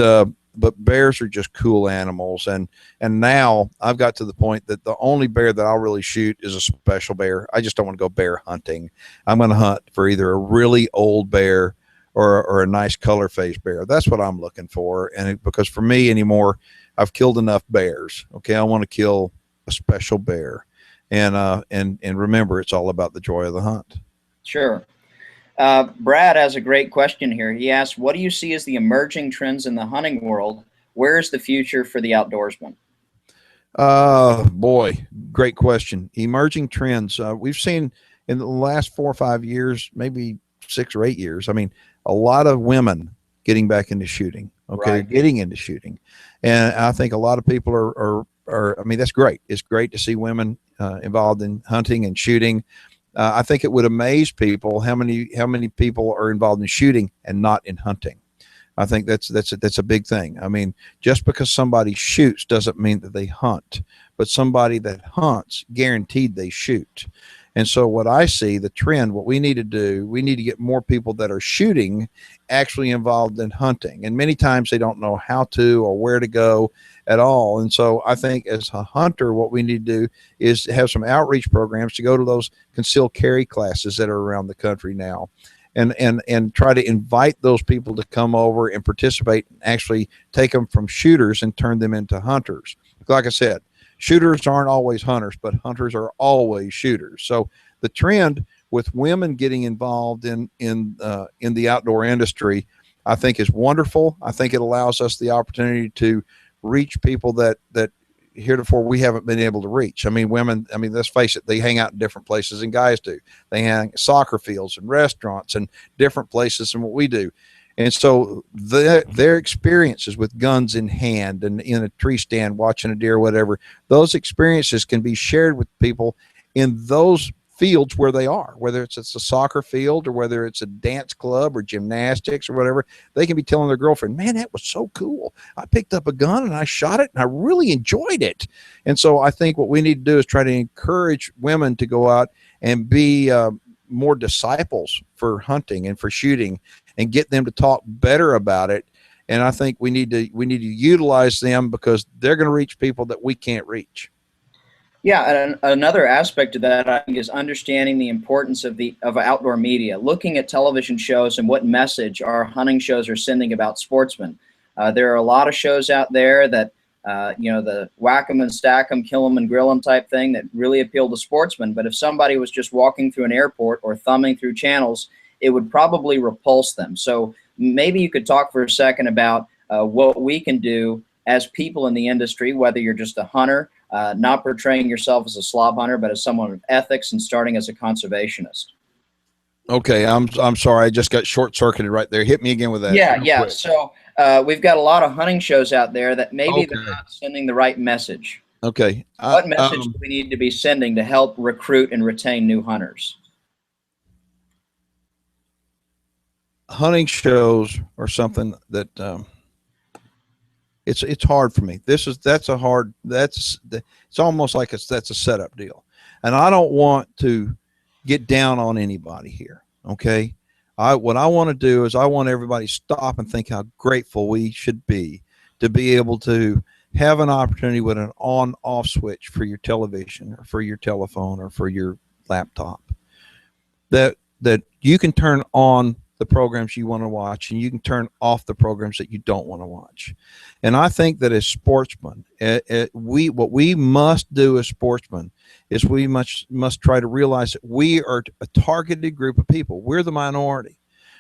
bears are just cool animals, and now I've got to the point that the only bear that I'll really shoot is a special bear. I just don't want to go bear hunting. I'm going to hunt for either a really old bear or a nice color face bear. That's what I'm looking for, and because for me anymore, I've killed enough bears. Okay, I want to kill a special bear, and remember, it's all about the joy of the hunt. Sure. Brad has a great question here. He asks, what do you see as the emerging trends in the hunting world? Where is the future for the outdoorsman? Boy, great question. Emerging trends. We've seen in the last 4 or 5 years, maybe 6 or 8 years, I mean, a lot of women getting back into shooting. Okay. Right. Getting into shooting. And I think a lot of people are, I mean, that's great. It's great to see women involved in hunting and shooting. I think it would amaze people how many people are involved in shooting and not in hunting. I think that's a big thing. I mean, just because somebody shoots doesn't mean that they hunt, but somebody that hunts, guaranteed they shoot. And so what I see, the trend, what we need to do, we need to get more people that are shooting actually involved in hunting. And many times they don't know how to or where to go at all. And so I think as a hunter, what we need to do is have some outreach programs to go to those concealed carry classes that are around the country now, and try to invite those people to come over and participate and actually take them from shooters and turn them into hunters. Like I said, shooters aren't always hunters, but hunters are always shooters. So the trend with women getting involved in the outdoor industry, I think is wonderful. I think it allows us the opportunity to reach people that heretofore we haven't been able to reach. I mean, women, I mean, let's face it, they hang out in different places than guys do. They hang at soccer fields and restaurants and different places than what we do. And so their experiences with guns in hand and in a tree stand watching a deer, whatever, those experiences can be shared with people in those fields where they are, whether it's a soccer field or whether it's a dance club or gymnastics or whatever. They can be telling their girlfriend, man, that was so cool. I picked up a gun and I shot it and I really enjoyed it. And so I think what we need to do is try to encourage women to go out and be more disciples for hunting and for shooting, and get them to talk better about it. And I think we need to utilize them because they're going to reach people that we can't reach. Yeah, and another aspect of that, I think, is understanding the importance of outdoor media, looking at television shows and what message our hunting shows are sending about sportsmen. There are a lot of shows out there that, the whack 'em and stack 'em, kill 'em and grill 'em type thing that really appeal to sportsmen. But if somebody was just walking through an airport or thumbing through channels, it would probably repulse them. So maybe you could talk for a second about what we can do as people in the industry, whether you're just a hunter, not portraying yourself as a slob hunter, but as someone of ethics and starting as a conservationist. Okay, I'm sorry, I just got short circuited right there. Hit me again with that. Yeah. So We've got a lot of hunting shows out there that maybe they're Okay. not sending the right message. Okay. What message do we need to be sending to help recruit and retain new hunters? Hunting shows are something that it's hard for me. It's almost like that's a setup deal, and I don't want to get down on anybody here. Okay, what I want to do is I want everybody to stop and think how grateful we should be to be able to have an opportunity with an on-off switch for your television or for your telephone or for your laptop, that you can turn on the programs you want to watch and you can turn off the programs that you don't want to watch. And I think that as sportsmen, what we must do as sportsmen is we must try to realize that we are a targeted group of people. We're the minority.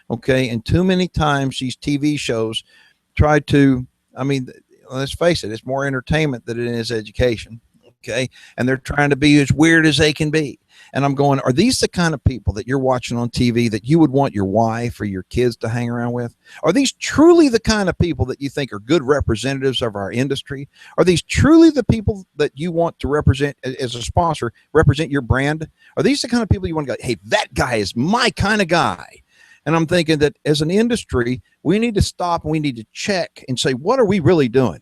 Okay. And too many times these TV shows try to, I mean, let's face it, it's more entertainment than it is education. Okay. And they're trying to be as weird as they can be. And I'm going, are these the kind of people that you're watching on TV that you would want your wife or your kids to hang around with? Are these truly the kind of people that you think are good representatives of our industry? Are these truly the people that you want to represent as a sponsor, represent your brand? Are these the kind of people you want to go, hey, that guy is my kind of guy? And I'm thinking that as an industry, we need to stop and we need to check and say, what are we really doing?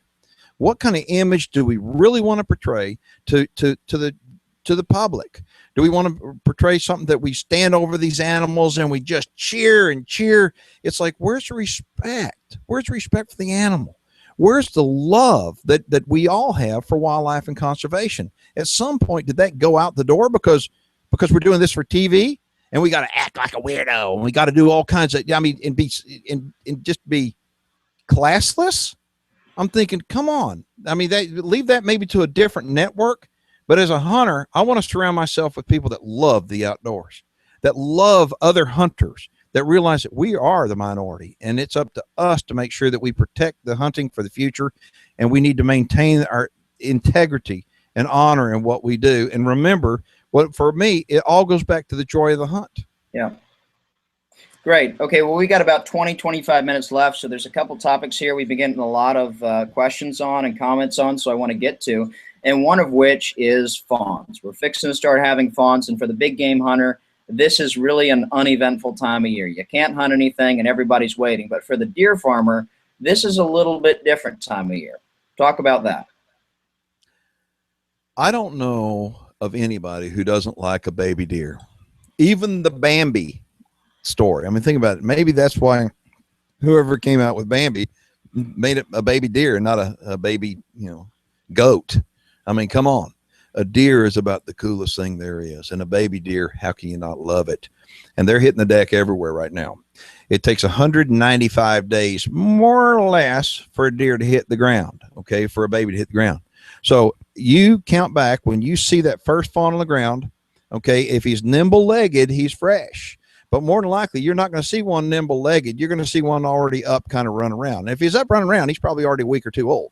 What kind of image do we really want to portray to the public? Do we want to portray something that we stand over these animals and we just cheer and cheer? It's like, where's the respect? Where's the respect for the animal? Where's the love that we all have for wildlife and conservation? At some point, did that go out the door because we're doing this for TV and we got to act like a weirdo and we got to do all kinds of, I mean, and just be classless? I'm thinking, come on. I mean, leave that maybe to a different network. But as a hunter, I want to surround myself with people that love the outdoors, that love other hunters, that realize that we are the minority. And it's up to us to make sure that we protect the hunting for the future. And we need to maintain our integrity and honor in what we do. And remember, for me, it all goes back to the joy of the hunt. Yeah. Great. Okay, well, we got about 25 minutes left, so there's a couple topics here we've been getting a lot of questions on and comments on, so I want to get to, and one of which is fawns. We're fixing to start having fawns, and for the big game hunter, this is really an uneventful time of year. You can't hunt anything, and everybody's waiting, but for the deer farmer, this is a little bit different time of year. Talk about that. I don't know of anybody who doesn't like a baby deer, even the Bambi story. I mean, think about it. Maybe that's why whoever came out with Bambi made it a baby deer and not a baby, goat. I mean, come on. A deer is about the coolest thing there is. And a baby deer, how can you not love it? And they're hitting the deck everywhere right now. It takes 195 days, more or less, for a deer to hit the ground, okay, for a baby to hit the ground. So you count back when you see that first fawn on the ground, okay, if he's nimble-legged, he's fresh. But more than likely, you're not going to see one nimble-legged. You're going to see one already up, kind of running around. And if he's up running around, he's probably already a week or two old.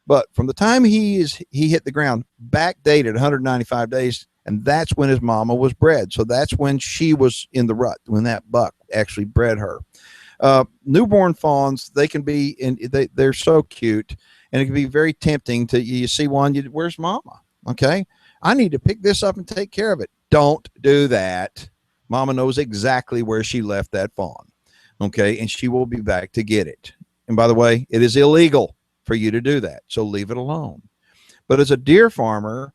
But from the time he hit the ground, backdated 195 days, and that's when his mama was bred. So that's when she was in the rut, when that buck actually bred her. Newborn fawns, they can be, they're so cute, and it can be very tempting to, you see one, where's mama? Okay, I need to pick this up and take care of it. Don't do that. Mama knows exactly where she left that fawn, okay, and she will be back to get it. And by the way, it is illegal for you to do that, so leave it alone. But as a deer farmer,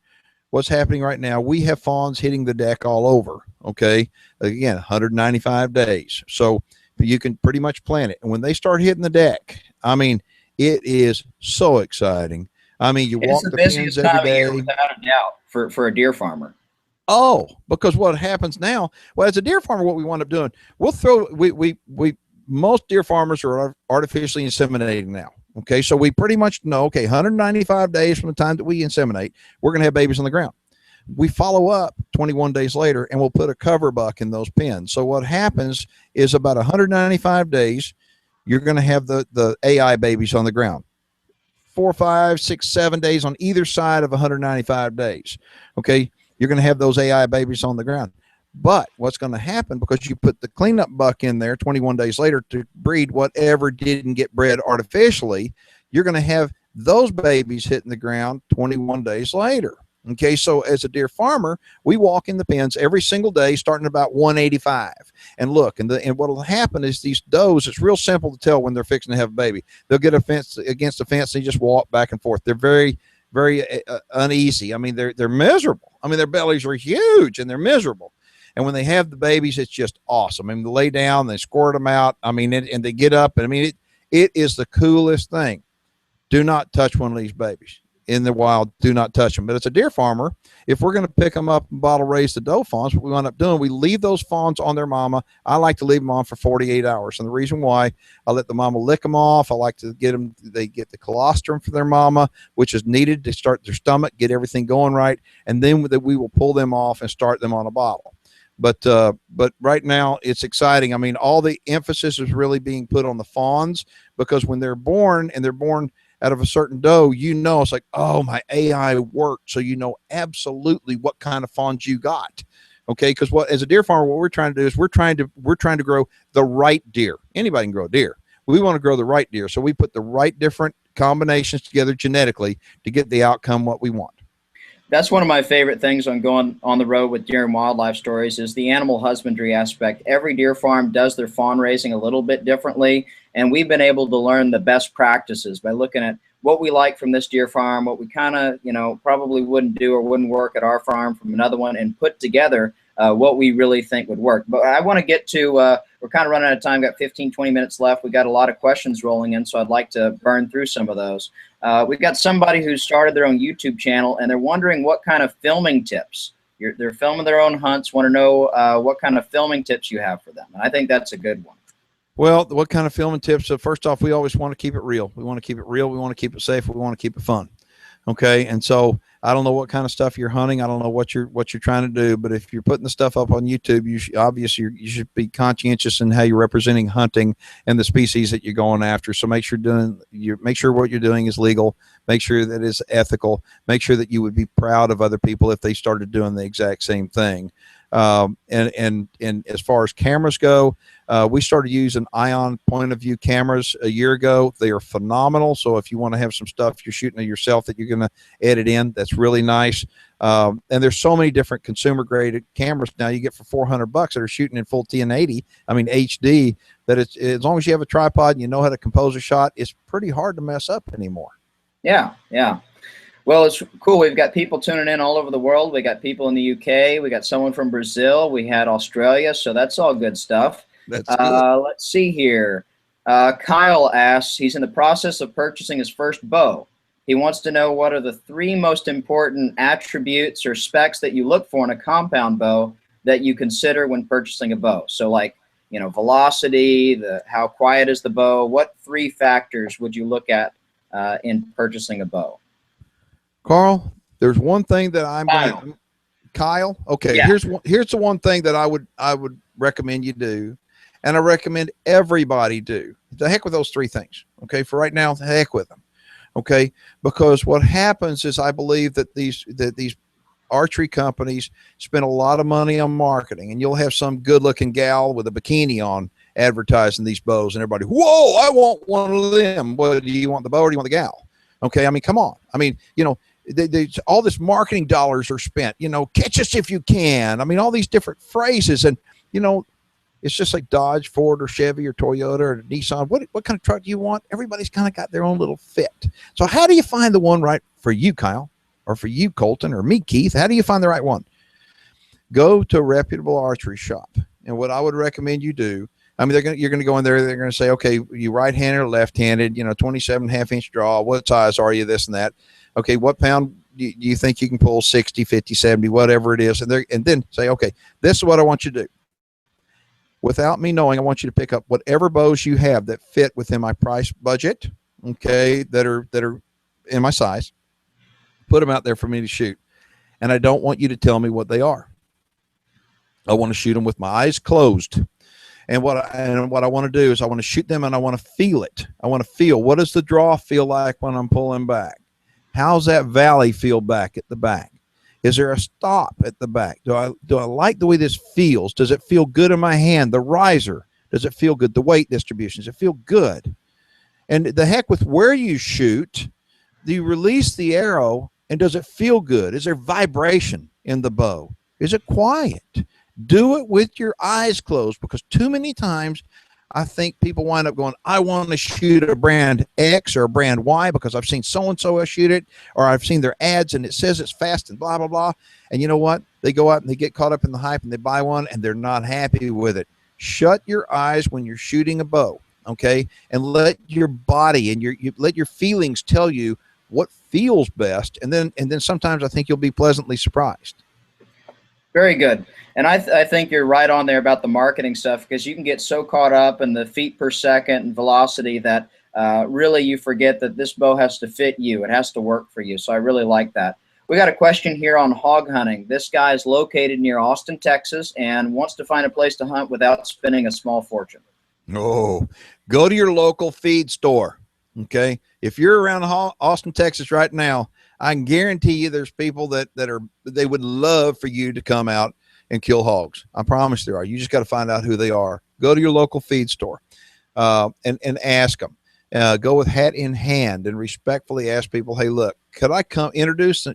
what's happening right now, we have fawns hitting the deck all over, okay? Again, 195 days. So you can pretty much plan it. And when they start hitting the deck, I mean, it is so exciting. I mean, you walk the pins every day. Without a doubt, for a deer farmer. Oh, because what happens now, well, as a deer farmer, what we wind up doing, most deer farmers are artificially inseminating now. Okay. So we pretty much know, okay, 195 days from the time that we inseminate, we're going to have babies on the ground. We follow up 21 days later and we'll put a cover buck in those pens. So what happens is about 195 days, you're going to have the AI babies on the ground. 4, 5, 6, 7 days on either side of 195 days. Okay. You're going to have those AI babies on the ground. But what's going to happen, because you put the cleanup buck in there 21 days later to breed whatever didn't get bred artificially, you're going to have those babies hitting the ground 21 days later. Okay, so as a deer farmer, we walk in the pens every single day, starting about 185, and look. And what will happen is these does. It's real simple to tell when they're fixing to have a baby. They'll get a fence against the fence, and they just walk back and forth. They're very, very uneasy. I mean, they're miserable. I mean, their bellies are huge and they're miserable. And when they have the babies, it's just awesome. I mean, they lay down, they squirt them out. I mean, and they get up. And I mean, it is the coolest thing. Do not touch one of these babies in the wild. Do not touch them. But as a deer farmer, if we're going to pick them up and bottle raise the doe fawns, what we wind up doing, we leave those fawns on their mama. I like to leave them on for 48 hours. And the reason why, I let the mama lick them off. I like to get them, they get the colostrum for their mama, which is needed to start their stomach, get everything going right. And then we will pull them off and start them on a bottle. But right now it's exciting. I mean, all the emphasis is really being put on the fawns, because when they're born, and they're born out of a certain doe, it's like, oh, my AI worked. So absolutely what kind of fawns you got. Okay. Because as a deer farmer, what we're trying to do is we're trying to grow the right deer. Anybody can grow a deer. We want to grow the right deer. So we put the right different combinations together genetically to get the outcome what we want. That's one of my favorite things on going on the road with deer and wildlife stories, is the animal husbandry aspect. Every deer farm does their fawn raising a little bit differently, and we've been able to learn the best practices by looking at what we like from this deer farm, what we kind of, probably wouldn't do or wouldn't work at our farm from another one, and put together what we really think would work. But I want to get to, we're kind of running out of time, got 15, 20 minutes left. We got a lot of questions rolling in, so I'd like to burn through some of those. We've got somebody who started their own YouTube channel, and they're wondering what kind of filming tips. They're filming their own hunts, want to know what kind of filming tips you have for them. And I think that's a good one. Well, what kind of filming tips? So first off, we always want to keep it real. We want to keep it real. We want to keep it safe. We want to keep it fun. Okay. And so I don't know what kind of stuff you're hunting. I don't know what you're trying to do, but if you're putting the stuff up on YouTube, you should be conscientious in how you're representing hunting and the species that you're going after. So make sure what you're doing is legal. Make sure that it's ethical. Make sure that you would be proud of other people if they started doing the exact same thing. And as far as cameras go, we started using ion point of view cameras a year ago. They are phenomenal. So if you want to have some stuff you're shooting of yourself that you're going to edit in, that's really nice. And there's so many different consumer grade cameras now you get for $400 that are shooting in full HD, that it's, as long as you have a tripod and you know how to compose a shot, it's pretty hard to mess up anymore. Yeah. Yeah. Well, it's cool. We've got people tuning in all over the world. We got people in the UK. We got someone from Brazil. We had Australia. So that's all good stuff. That's good. Let's see here. Kyle asks, he's in the process of purchasing his first bow. He wants to know, what are the 3 most important attributes or specs that you look for in a compound bow that you consider when purchasing a bow? So like, velocity, how quiet is the bow? What 3 factors would you look at in purchasing a bow? Carl, there's one thing that Kyle. Okay. Yeah. Here's the one thing that I would recommend you do. And I recommend everybody do. The heck with those 3 things. Okay. For right now, the heck with them. Okay. Because what happens is, I believe that these archery companies spend a lot of money on marketing, and you'll have some good looking gal with a bikini on advertising these bows, and everybody, whoa, I want one of them. What do you want, the bow or do you want the gal? Okay. I mean, come on. I mean, all this marketing dollars are spent, catch us if you can. I mean, all these different phrases, and, it's just like Dodge, Ford, or Chevy, or Toyota, or Nissan. What kind of truck do you want? Everybody's kind of got their own little fit. So how do you find the one right for you, Kyle, or for you, Kolton, or me, Keith? How do you find the right one? Go to a reputable archery shop. And what I would recommend you do, I mean, you're going to go in there. They're going to say, okay, you right-handed or left-handed, 27.5-inch draw. What size are you? This and that. Okay. What pound do you think you can pull? 60, 50, 70, whatever it is. And then say, okay, this is what I want you to do. Without me knowing, I want you to pick up whatever bows you have that fit within my price budget. Okay. That are in my size. Put them out there for me to shoot. And I don't want you to tell me what they are. I want to shoot them with my eyes closed. And what I want to do is I want to shoot them, and I want to feel it. I want to feel, what does the draw feel like when I'm pulling back? How's that valley feel back at the back? Is there a stop at the back? Do I like the way this feels? Does it feel good in my hand? The riser, does it feel good? The weight distribution, does it feel good? And the heck with where you shoot, do you release the arrow and does it feel good? Is there vibration in the bow? Is it quiet? Do it with your eyes closed, because too many times I think people wind up going, I want to shoot a brand X or a brand Y because I've seen so-and-so shoot it, or I've seen their ads and it says it's fast and blah, blah, blah. And you know what? They go out and they get caught up in the hype and they buy one and they're not happy with it. Shut your eyes when you're shooting a bow, okay? And let your body and you let your feelings tell you what feels best. And then sometimes I think you'll be pleasantly surprised. Very good. And I think you're right on there about the marketing stuff, because you can get so caught up in the feet per second and velocity that really you forget that this bow has to fit you. It has to work for you. So I really like that. We got a question here on hog hunting. This guy is located near Austin, Texas, and wants to find a place to hunt without spending a small fortune. Oh, go to your local feed store. Okay. If you're around Austin, Texas right now, I can guarantee you there's people that they would love for you to come out and kill hogs. I promise there are. You just got to find out who they are. Go to your local feed store and ask them. Go with hat in hand and respectfully ask people, hey, look, could I come introduce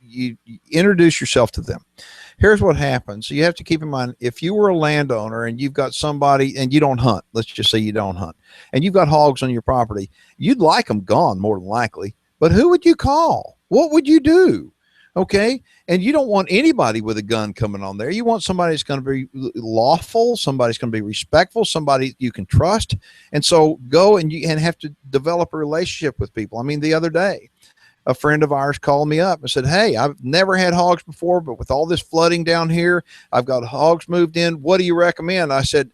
yourself to them? Here's what happens. So you have to keep in mind, if you were a landowner and you've got somebody and you don't hunt, let's just say you don't hunt, and you've got hogs on your property, you'd like them gone more than likely, but who would you call? What would you do? Okay. And you don't want anybody with a gun coming on there. You want somebody that's going to be lawful, somebody's going to be respectful, somebody you can trust. And so go and have to develop a relationship with people. I mean, the other day, a friend of ours called me up and said, hey, I've never had hogs before, but with all this flooding down here, I've got hogs moved in. What do you recommend? I said,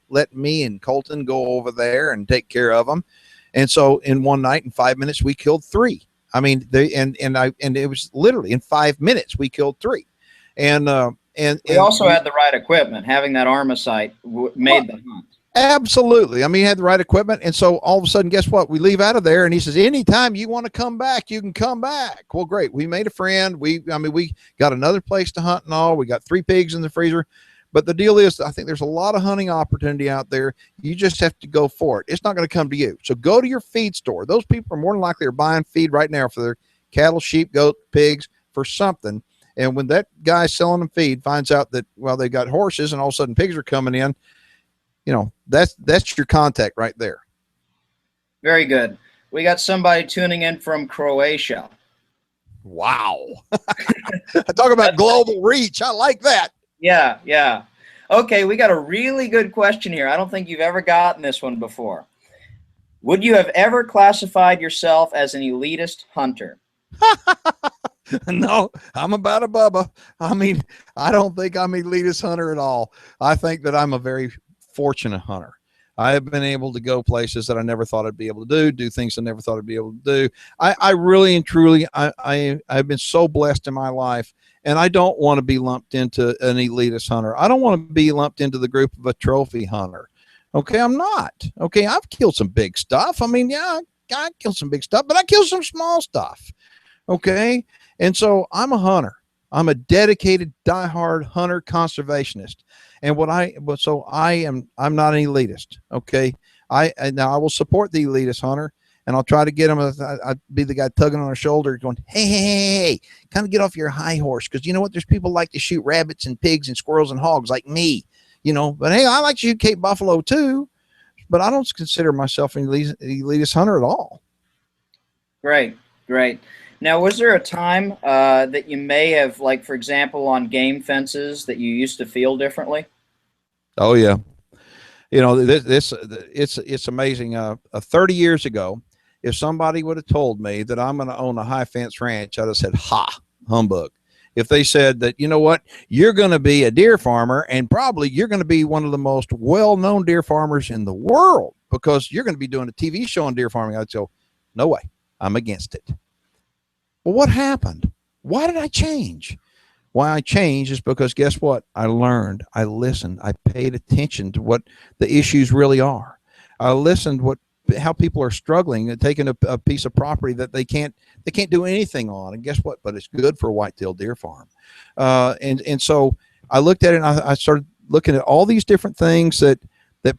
let me and Kolton go over there and take care of them. And so in one night, in 5 minutes, we killed 3. I mean, and it was literally in 5 minutes we killed 3, and we also had the right equipment. Having that Armacite made the hunt. Absolutely. I mean, he had the right equipment, and so all of a sudden, guess what? We leave out of there, and he says, anytime you want to come back, you can come back. Well, great. We made a friend. We got another place to hunt and all. We got 3 pigs in the freezer. But the deal is, I think there's a lot of hunting opportunity out there. You just have to go for it. It's not going to come to you. So go to your feed store. Those people are more than likely are buying feed right now for their cattle, sheep, goat, pigs, for something. And when that guy selling them feed finds out that, well, they got horses and all of a sudden pigs are coming in, that's your contact right there. Very good. We got somebody tuning in from Croatia. Wow. Talk about global reach. I like that. Yeah. Okay, we got a really good question here. I don't think you've ever gotten this one before. Would you have ever classified yourself as an elitist hunter? No, I'm about a Bubba. I mean, I don't think I'm an elitist hunter at all. I think that I'm a very fortunate hunter. I have been able to go places that I never thought I'd be able to do things I never thought I'd be able to do. I really and truly, I've been so blessed in my life. And I don't want to be lumped into an elitist hunter. I don't want to be lumped into the group of a trophy hunter. Okay, I'm not. Okay, I've killed some big stuff. I mean, yeah, I killed some big stuff, but I killed some small stuff. Okay, and so I'm a hunter. I'm a dedicated, diehard hunter conservationist. And I'm not an elitist. Okay, now I will support the elitist hunter. And I'll try to get them. I'd be the guy tugging on her shoulder going, hey, kind of get off your high horse. Because you know what? There's people like to shoot rabbits and pigs and squirrels and hogs like me, But, hey, I like to shoot Cape Buffalo too. But I don't consider myself an elitist hunter at all. Great. Now, was there a time that you may have, like, for example, on game fences that you used to feel differently? Oh, yeah. It's amazing. 30 years ago, if somebody would have told me that I'm going to own a high fence ranch, I'd have said, humbug. If they said that, you know what, you're going to be a deer farmer and probably you're going to be one of the most well-known deer farmers in the world because you're going to be doing a TV show on deer farming, I'd say, no way, I'm against it. Well, what happened? Why did I change? Why I changed is because guess what? I learned, I listened, I paid attention to what the issues really are. I listened how people are struggling and taking a piece of property that they can't do anything on. And guess what? But it's good for a white-tailed deer farm. And so I looked at it, and I started looking at all these different things that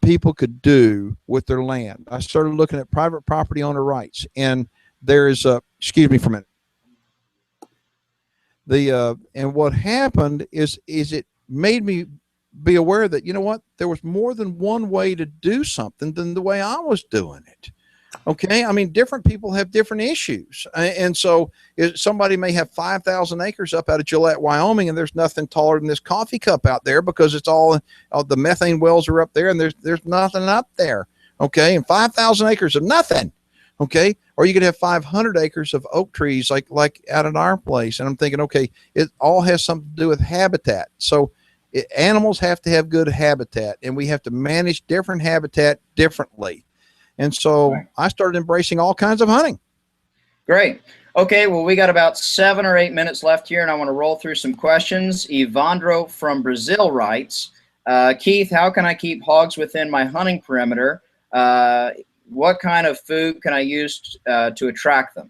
people could do with their land. I started looking at private property owner rights, and there's excuse me for a minute. And what happened is it made me be aware that, you know what, there was more than one way to do something than the way I was doing it. Okay. I mean, different people have different issues. And so somebody may have 5,000 acres up out of Gillette, Wyoming, and there's nothing taller than this coffee cup out there because it's all the methane wells are up there and there's nothing up there. Okay. And 5,000 acres of nothing. Okay. Or you could have 500 acres of oak trees like out at our place. And I'm thinking, okay, it all has something to do with habitat. So animals have to have good habitat, and we have to manage different habitat differently. And so I started embracing all kinds of hunting. Great. Okay, well, we got about 7 or 8 minutes left here, and I want to roll through some questions. Evandro from Brazil writes, Keith, how can I keep hogs within my hunting perimeter? What kind of food can I use to attract them?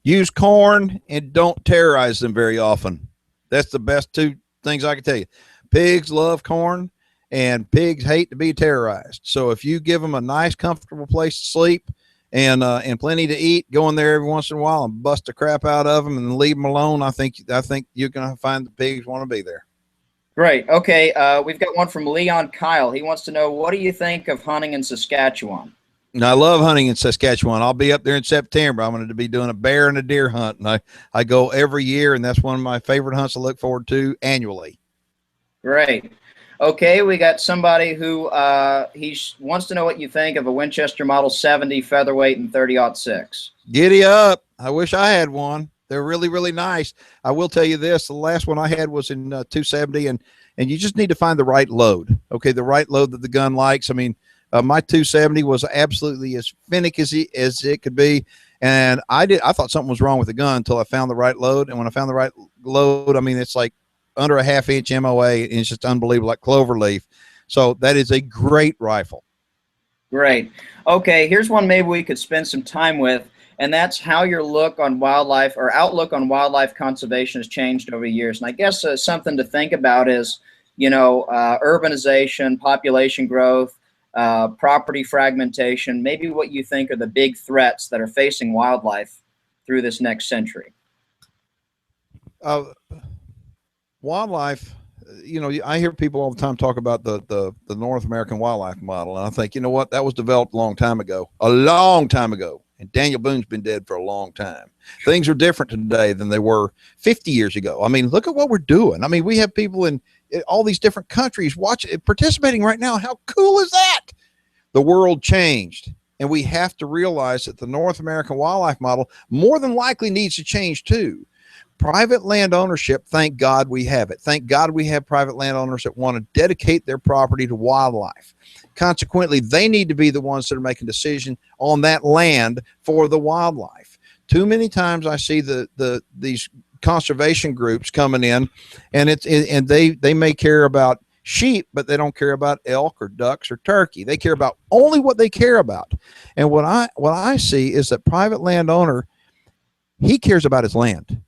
Use corn and don't terrorize them very often. That's the best two things I can tell you. Pigs love corn, and pigs hate to be terrorized. So if you give them a nice, comfortable place to sleep and plenty to eat, go in there every once in a while and bust the crap out of them and leave them alone, I think you're going to find the pigs want to be there. Great. Okay, we've got one from Leon Kyle. He wants to know, what do you think of hunting in Saskatchewan? I love hunting in Saskatchewan. I'll be up there in September. I'm going to be doing a bear and a deer hunt, and I go every year, and that's one of my favorite hunts to look forward to annually. Great. Okay, we got somebody who he wants to know what you think of a Winchester Model 70 featherweight and 30-06. Giddy up. I wish I had one. They're really, really nice. I will tell you this. The last one I had was in 270, and you just need to find the right load. Okay, the right load that the gun likes. I mean, my 270 was absolutely as finicky as it could be. And I thought something was wrong with the gun until I found the right load. And when I found the right load, I mean, it's like under a half-inch MOA, and it's just unbelievable, like clover leaf. So that is a great rifle. Great. Okay, here's one maybe we could spend some time with, and that's how your look on wildlife or outlook on wildlife conservation has changed over the years. And I guess something to think about is, urbanization, population growth, property fragmentation, maybe what you think are the big threats that are facing wildlife through this next century. Wildlife, I hear people all the time talk about the North American wildlife model, and I think, you know what, that was developed a long time ago, and Daniel Boone's been dead for a long time. Things are different today than they were 50 years ago. I mean, look at what we're doing. I mean, we have people in all these different countries participating right now. How cool is that? The world changed, and we have to realize that the North American wildlife model more than likely needs to change too. Private land ownership, thank God we have it. Thank God we have private landowners that want to dedicate their property to wildlife. Consequently, they need to be the ones that are making decisions on that land for the wildlife. Too many times I see these conservation groups coming in, and they may care about sheep, but they don't care about elk or ducks or turkey. They care about only what they care about. And what I see is that private landowner, he cares about his land.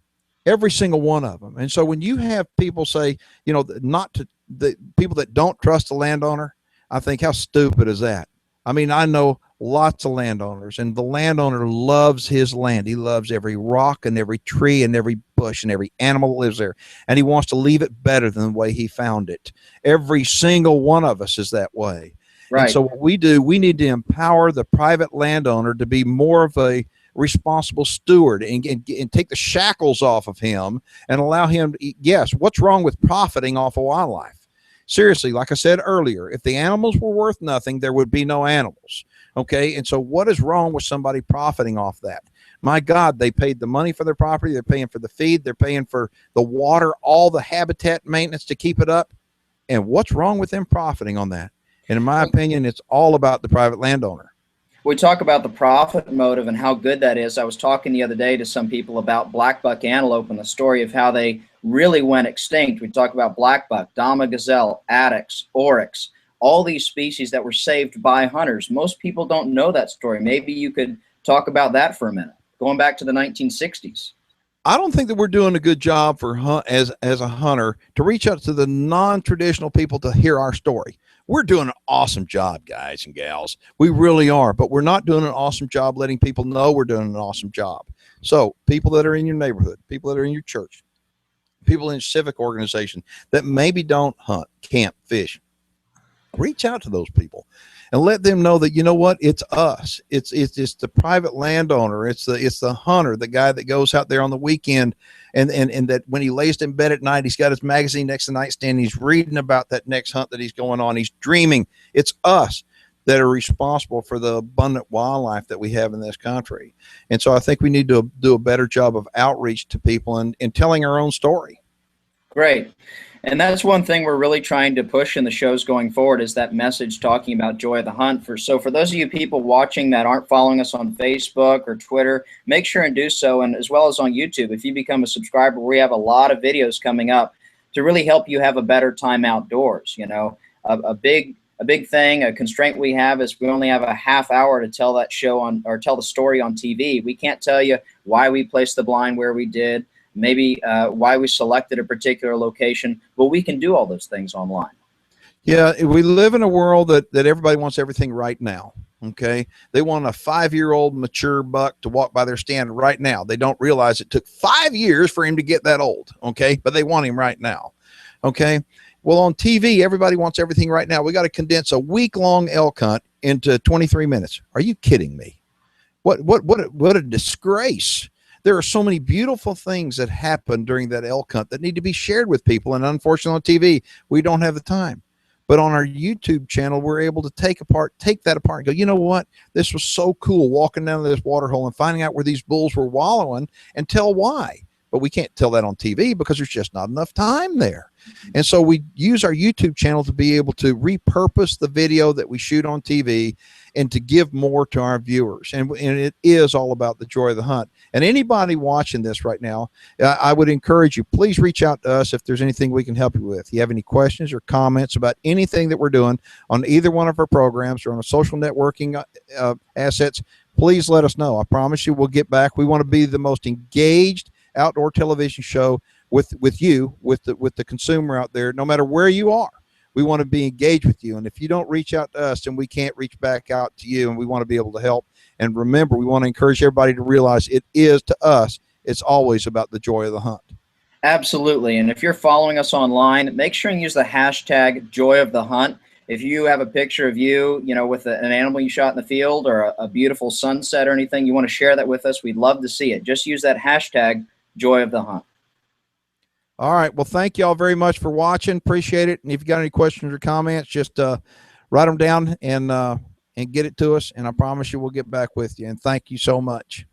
Every single one of them. And so when you have people say, the people that don't trust the landowner, I think, how stupid is that? I mean, I know lots of landowners, and the landowner loves his land. He loves every rock and every tree and every bush and every animal that lives there. And he wants to leave it better than the way he found it. Every single one of us is that way. Right. And so what we do, we need to empower the private landowner to be more of a responsible steward and take the shackles off of him and allow him to, yes, what's wrong with profiting off of wildlife? Seriously, like I said earlier, if the animals were worth nothing, there would be no animals. Okay. And so what is wrong with somebody profiting off that? My God, they paid the money for their property. They're paying for the feed. They're paying for the water, all the habitat maintenance to keep it up. And what's wrong with them profiting on that? And in my opinion, it's all about the private landowner. We talk about the profit motive and how good that is. I was talking the other day to some people about blackbuck antelope and the story of how they really went extinct. We talk about blackbuck, Dama gazelle, addax, oryx, all these species that were saved by hunters. Most people don't know that story. Maybe you could talk about that for a minute, going back to the 1960s. I don't think that we're doing a good job for as a hunter to reach out to the non-traditional people to hear our story. We're doing an awesome job, guys and gals. We really are, but we're not doing an awesome job letting people know we're doing an awesome job. So people that are in your neighborhood, people that are in your church, people in your civic organization that maybe don't hunt, camp, fish, reach out to those people and let them know that, you know what, it's us. It's the private landowner. It's the hunter, the guy that goes out there on the weekend and that when he lays in bed at night, he's got his magazine next to the nightstand. He's reading about that next hunt that he's going on. He's dreaming. It's us that are responsible for the abundant wildlife that we have in this country. And so I think we need to do a better job of outreach to people and telling our own story. Great. And that's one thing we're really trying to push in the shows going forward, is that message talking about joy of the hunt. So for those of you people watching that aren't following us on Facebook or Twitter, make sure and do so, and as well as on YouTube. If you become a subscriber, we have a lot of videos coming up to really help you have a better time outdoors. You know, a big thing, a constraint we have is we only have a half hour to tell that show on, or tell the story on TV. We can't tell you why we placed the blind where we did, maybe why we selected a particular location, but we can do all those things online. Yeah, we live in a world that everybody wants everything right now. Okay, they want a 5-year-old mature buck to walk by their stand right now. They don't realize it took 5 years for him to get that old. Okay, but they want him right now. Okay, well, on TV, everybody wants everything right now. We got to condense a week-long elk hunt into 23 minutes. Are you kidding me? What a disgrace. There are so many beautiful things that happen during that elk hunt that need to be shared with people. And unfortunately on TV, we don't have the time. But on our YouTube channel, we're able to take that apart and go, you know what? This was so cool walking down this water hole and finding out where these bulls were wallowing and tell why. But we can't tell that on TV because there's just not enough time there. And so we use our YouTube channel to be able to repurpose the video that we shoot on TV and to give more to our viewers. And it is all about the joy of the hunt. And anybody watching this right now, I would encourage you, please reach out to us if there's anything we can help you with. If you have any questions or comments about anything that we're doing on either one of our programs or on our social networking assets, please let us know. I promise you we'll get back. We want to be the most engaged outdoor television show with you, with the consumer out there, no matter where you are. We want to be engaged with you. And if you don't reach out to us, then we can't reach back out to you, and we want to be able to help. And remember, we want to encourage everybody to realize it is, to us, it's always about the joy of the hunt. Absolutely. And if you're following us online, make sure and use the hashtag joy of the hunt. If you have a picture of you, with an animal you shot in the field, or a beautiful sunset or anything, you want to share that with us, we'd love to see it. Just use that hashtag joy of the hunt. All right. Well, thank you all very much for watching. Appreciate it. And if you got any questions or comments, just write them down and get it to us. And I promise you we'll get back with you. And thank you so much.